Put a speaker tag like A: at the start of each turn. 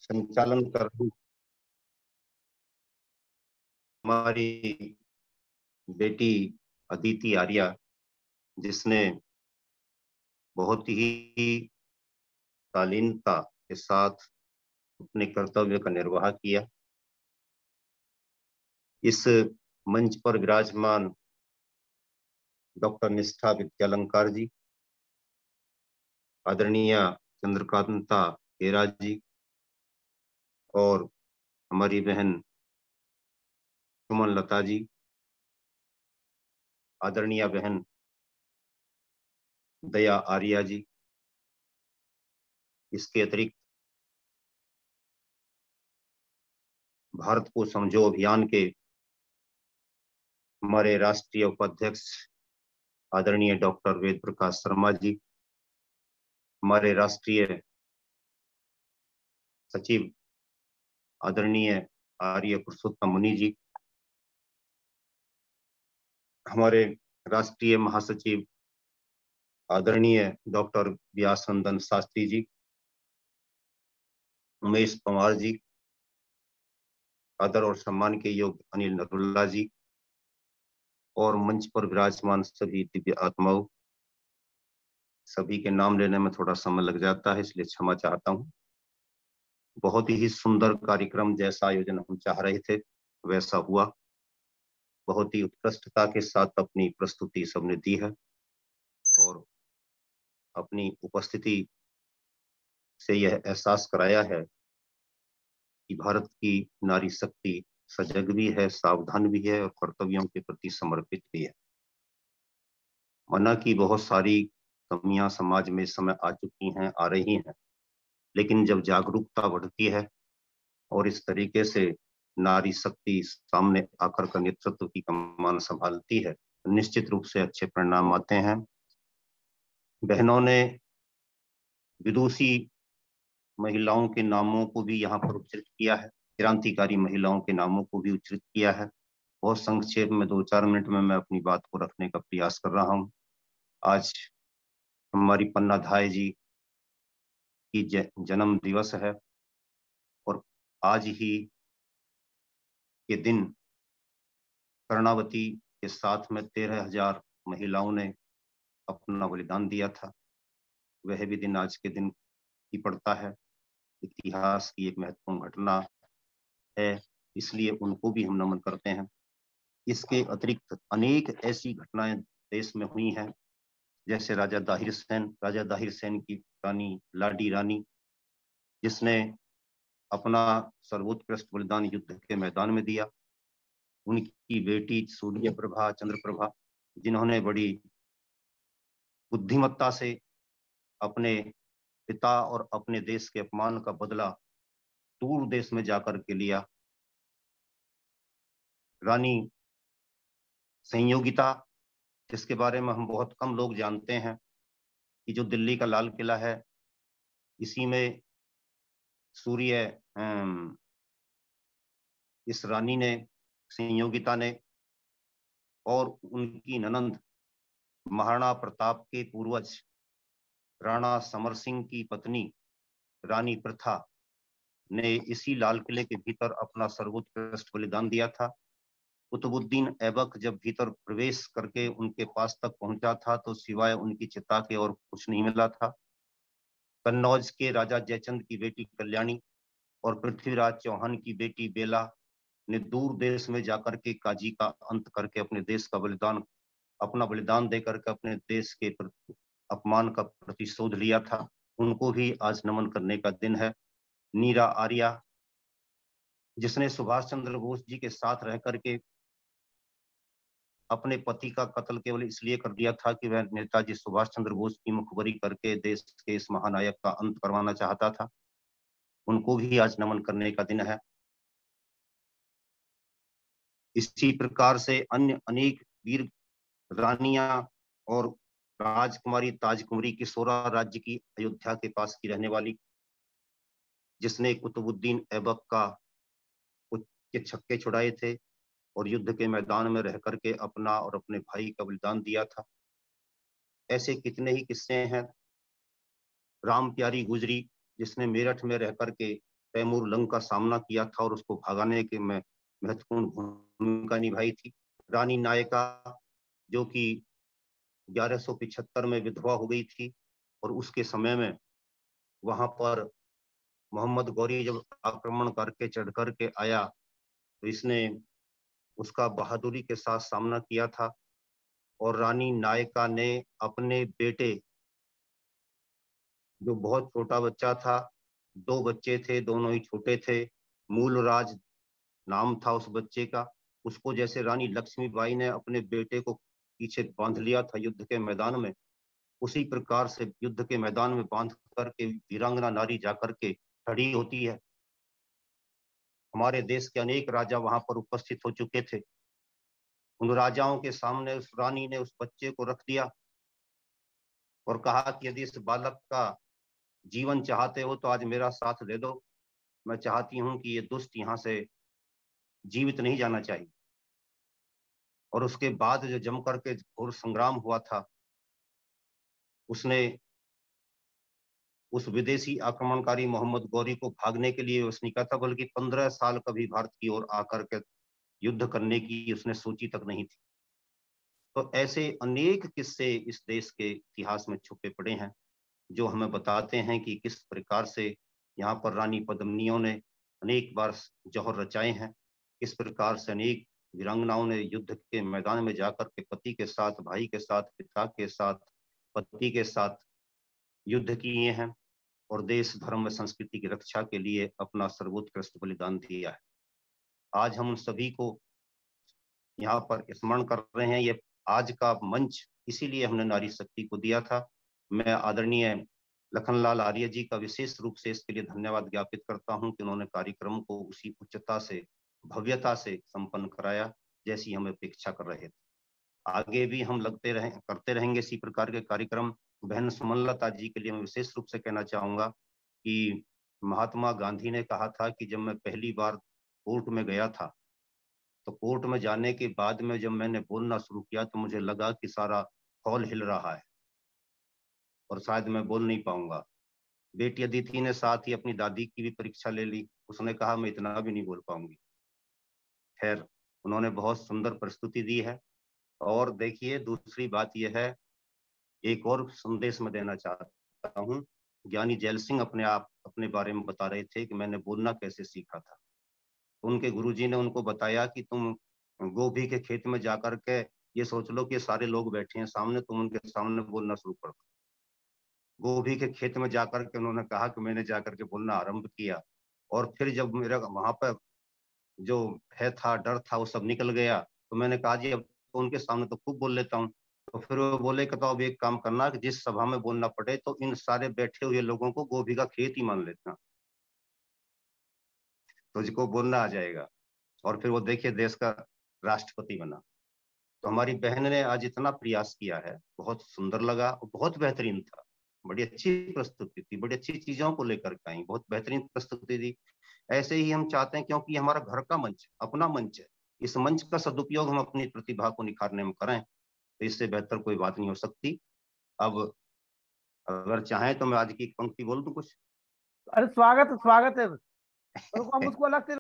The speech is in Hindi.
A: संचालन कर रही हमारी बेटी अदिति आर्या, जिसने बहुत ही शालीनता के साथ अपने कर्तव्य का निर्वाह किया। इस मंच पर विराजमान डॉक्टर निष्ठा विद्यालंकार जी, आदरणीय चंद्रकांता हेरा जी और हमारी बहन सुमन लता जी, आदरणीय बहन दया आर्या जी। इसके अतिरिक्त भारत को समझो अभियान के हमारे राष्ट्रीय उपाध्यक्ष आदरणीय डॉक्टर वेद प्रकाश शर्मा जी, हमारे राष्ट्रीय सचिव आदरणीय आर्य पुरुषोत्तम मुनि जी, हमारे राष्ट्रीय महासचिव आदरणीय डॉक्टर व्यासनंदन शास्त्री जी, उमेश पवार जी, आदर और सम्मान के योग्य अनिल नरुल्ला जी और मंच पर विराजमान सभी दिव्य आत्माओं। सभी के नाम लेने में थोड़ा समय लग जाता है, इसलिए क्षमा चाहता हूँ। बहुत ही सुंदर कार्यक्रम, जैसा आयोजन हम चाह रहे थे वैसा हुआ। बहुत ही उत्कृष्टता के साथ अपनी प्रस्तुति सबने दी है और अपनी उपस्थिति से यह एहसास कराया है कि भारत की नारी शक्ति सजग भी है, सावधान भी है और कर्तव्यों के प्रति समर्पित भी है। माना कि बहुत सारी कमियां समाज में इस समय आ चुकी हैं, आ रही हैं, लेकिन जब जागरूकता बढ़ती है और इस तरीके से नारी शक्ति सामने आकर का नेतृत्व की कमान संभालती है, निश्चित रूप से अच्छे परिणाम आते हैं। बहनों ने विदुषी महिलाओं के नामों को भी यहाँ पर उच्चरित किया है, क्रांतिकारी महिलाओं के नामों को भी उच्चरित किया है। बहुत संक्षेप में 2-4 मिनट में मैं अपनी बात को रखने का प्रयास कर रहा हूँ। आज हमारी पन्ना धाय जी की जन्म दिवस है और आज ही के दिन कर्णावती के साथ में 13,000 महिलाओं ने अपना बलिदान दिया था। वह भी दिन आज के दिन ही पड़ता है। इतिहास की एक महत्वपूर्ण घटना है, इसलिए उनको भी हम नमन करते हैं। इसके अतिरिक्त अनेक ऐसी घटनाएं देश में हुई हैं, जैसे राजा दाहिर सेन की रानी लाडी रानी, जिसने अपना सर्वोत्कृष्ट बलिदान युद्ध के मैदान में दिया। उनकी बेटी सूर्य प्रभा, चंद्र प्रभा, जिन्होंने बड़ी बुद्धिमत्ता से अपने पिता और अपने देश के अपमान का बदला दूर देश में जाकर के लिया। रानी संयोगिता, जिसके बारे में हम बहुत कम लोग जानते हैं, कि जो दिल्ली का लाल किला है, इसी में सूर्य इस रानी ने, संयोगिता ने और उनकी ननंद महाराणा प्रताप के पूर्वज राणा समर सिंह की पत्नी रानी प्रथा ने इसी लाल किले के भीतर अपना सर्वोत्कृष्ट बलिदान दिया था। कुतुबुद्दीन ऐबक जब भीतर प्रवेश करके उनके पास तक पहुंचा था तो सिवाय उनकी चिता के और कुछ नहीं मिला था। कन्नौज के राजा जयचंद की बेटी कल्याणी और पृथ्वीराज चौहान की बेटी बेला ने दूर देश में जाकर के काजी का अंत करके अपने देश का बलिदान, अपना बलिदान देकर के अपने देश के अपमान का प्रतिशोध लिया था। उनको भी आज नमन करने का दिन है। नीरा आर्या, जिसने सुभाष चंद्र बोस जी के साथ रह करके अपने पति का कत्ल केवल इसलिए कर दिया था कि वह नेताजी सुभाष चंद्र बोस की मुखबरी करके देश के इस महानायक का अंत करवाना चाहता था, उनको भी आज नमन करने का दिन है। इसी प्रकार से अन्य अनेक वीर रानियां और राजकुमारी ताजकुमारी किशोरा राज्य की अयोध्या के पास की रहने वाली, जिसने कुतुबुद्दीन ऐबक का के छक्के छुड़ाए थे और युद्ध के मैदान में रह करके अपना और अपने भाई का बलिदान दिया था। ऐसे कितने ही किस्से हैं। राम प्यारी गुजरी, जिसने मेरठ में रह करके तैमूर लंग का सामना किया था और उसको भगाने के में महत्वपूर्ण भूमिका निभाई थी। रानी नायका जो कि 1175 में विधवा हो गई थी और उसके समय में वहां पर मोहम्मद गौरी जब आक्रमण करके चढ़ करके आया तो इसने उसका बहादुरी के साथ सामना किया था और रानी नायका ने अपने बेटे, जो बहुत छोटा बच्चा था, 2 बच्चे थे, दोनों ही छोटे थे, मूलराज नाम था उस बच्चे का, उसको जैसे रानी लक्ष्मीबाई ने अपने बेटे को पीछे बांध लिया था युद्ध के मैदान में, उसी प्रकार से युद्ध के मैदान में बांध करके वीरांगना नारी जाकर के खड़ी होती है। हमारे देश के अनेक राजा वहां पर उपस्थित हो चुके थे। उन राजाओं के सामने उस रानी ने उस बच्चे को रख दिया और कहा कि यदि इस बालक का जीवन चाहते हो तो आज मेरा साथ दे दो। मैं चाहती हूं कि ये दुष्ट यहाँ से जीवित नहीं जाना चाहिए। और उसके बाद जो जम करके घोर संग्राम हुआ था, उसने उस विदेशी आक्रमणकारी मोहम्मद गौरी को भागने के लिए उसने कहा था, बल्कि 15 साल कभी भारत की ओर आकर के युद्ध करने की उसने सोची तक नहीं थी। तो ऐसे अनेक किस्से इस देश के इतिहास में छुपे पड़े हैं जो हमें बताते हैं कि किस प्रकार से यहाँ पर रानी पद्मिनियों ने अनेक बार जौहर रचाए हैं, किस प्रकार से अनेक वीरांगनाओं ने युद्ध के मैदान में जाकर के पति के साथ, भाई के साथ, पिता के साथ, पति के साथ युद्ध किए हैं और देश धर्म व संस्कृति की रक्षा के लिए अपना सर्वोत्कृष्ट बलिदान दिया है। आज हम उन सभी को यहाँ पर स्मरण कर रहे हैं। ये आज का मंच इसीलिए हमने नारी शक्ति को दिया था। मैं आदरणीय लखनलाल आर्य जी का विशेष रूप से इसके लिए धन्यवाद ज्ञापित करता हूं कि उन्होंने कार्यक्रम को उसी उच्चता से, भव्यता से संपन्न कराया जैसी हम अपेक्षा कर रहे थे। आगे भी हम करते रहेंगे इसी प्रकार के कार्यक्रम। बहन सुमनलता जी के लिए मैं विशेष रूप से कहना चाहूंगा कि महात्मा गांधी ने कहा था कि जब मैं पहली बार कोर्ट में गया था तो कोर्ट में जाने के बाद में जब मैंने बोलना शुरू किया तो मुझे लगा कि सारा हॉल हिल रहा है और शायद मैं बोल नहीं पाऊंगा। बेटी अदिति ने साथ ही अपनी दादी की भी परीक्षा ले ली, उसने कहा मैं इतना भी नहीं बोल पाऊंगी। खैर, उन्होंने बहुत सुंदर प्रस्तुति दी है। और देखिए, दूसरी बात यह है, एक और संदेश मैं देना चाहता हूँ। ज्ञानी जैल सिंह अपने बारे में बता रहे थे कि मैंने बोलना कैसे सीखा था। उनके गुरुजी ने उनको बताया कि तुम गोभी के खेत में जाकर के ये सोच लो कि सारे लोग बैठे हैं सामने, तुम उनके सामने बोलना शुरू कर दो। गोभी के खेत में जाकर के उन्होंने कहा कि मैंने जाकर के बोलना आरंभ किया और फिर जब मेरा वहां पर जो भय था, डर था, वो सब निकल गया तो मैंने कहा जी अब तो उनके सामने तो खूब बोल लेता हूँ। तो फिर वो बोले कि तो अब एक काम करना कि जिस सभा में बोलना पड़े तो इन सारे बैठे हुए लोगों को गोभी का खेत ही मान लेता, तुझको बोलना आ जाएगा। और फिर वो देखिए देश का राष्ट्रपति बना। तो हमारी बहन ने आज इतना प्रयास किया है, बहुत सुंदर लगा और बहुत बेहतरीन था। बड़ी अच्छी प्रस्तुति थी, बड़ी अच्छी चीजों को लेकर के आई, बहुत बेहतरीन प्रस्तुति दी। ऐसे ही हम चाहते हैं, क्योंकि हमारा घर का मंच, अपना मंच है, इस मंच का सदुपयोग हम अपनी प्रतिभा को निखारने में करें तो इससे बेहतर कोई बात नहीं हो सकती। अब अगर चाहें तो मैं आज की एक पंक्ति बोल दूं कुछ।
B: अरे स्वागत स्वागत है, रुको हम उसको अलग से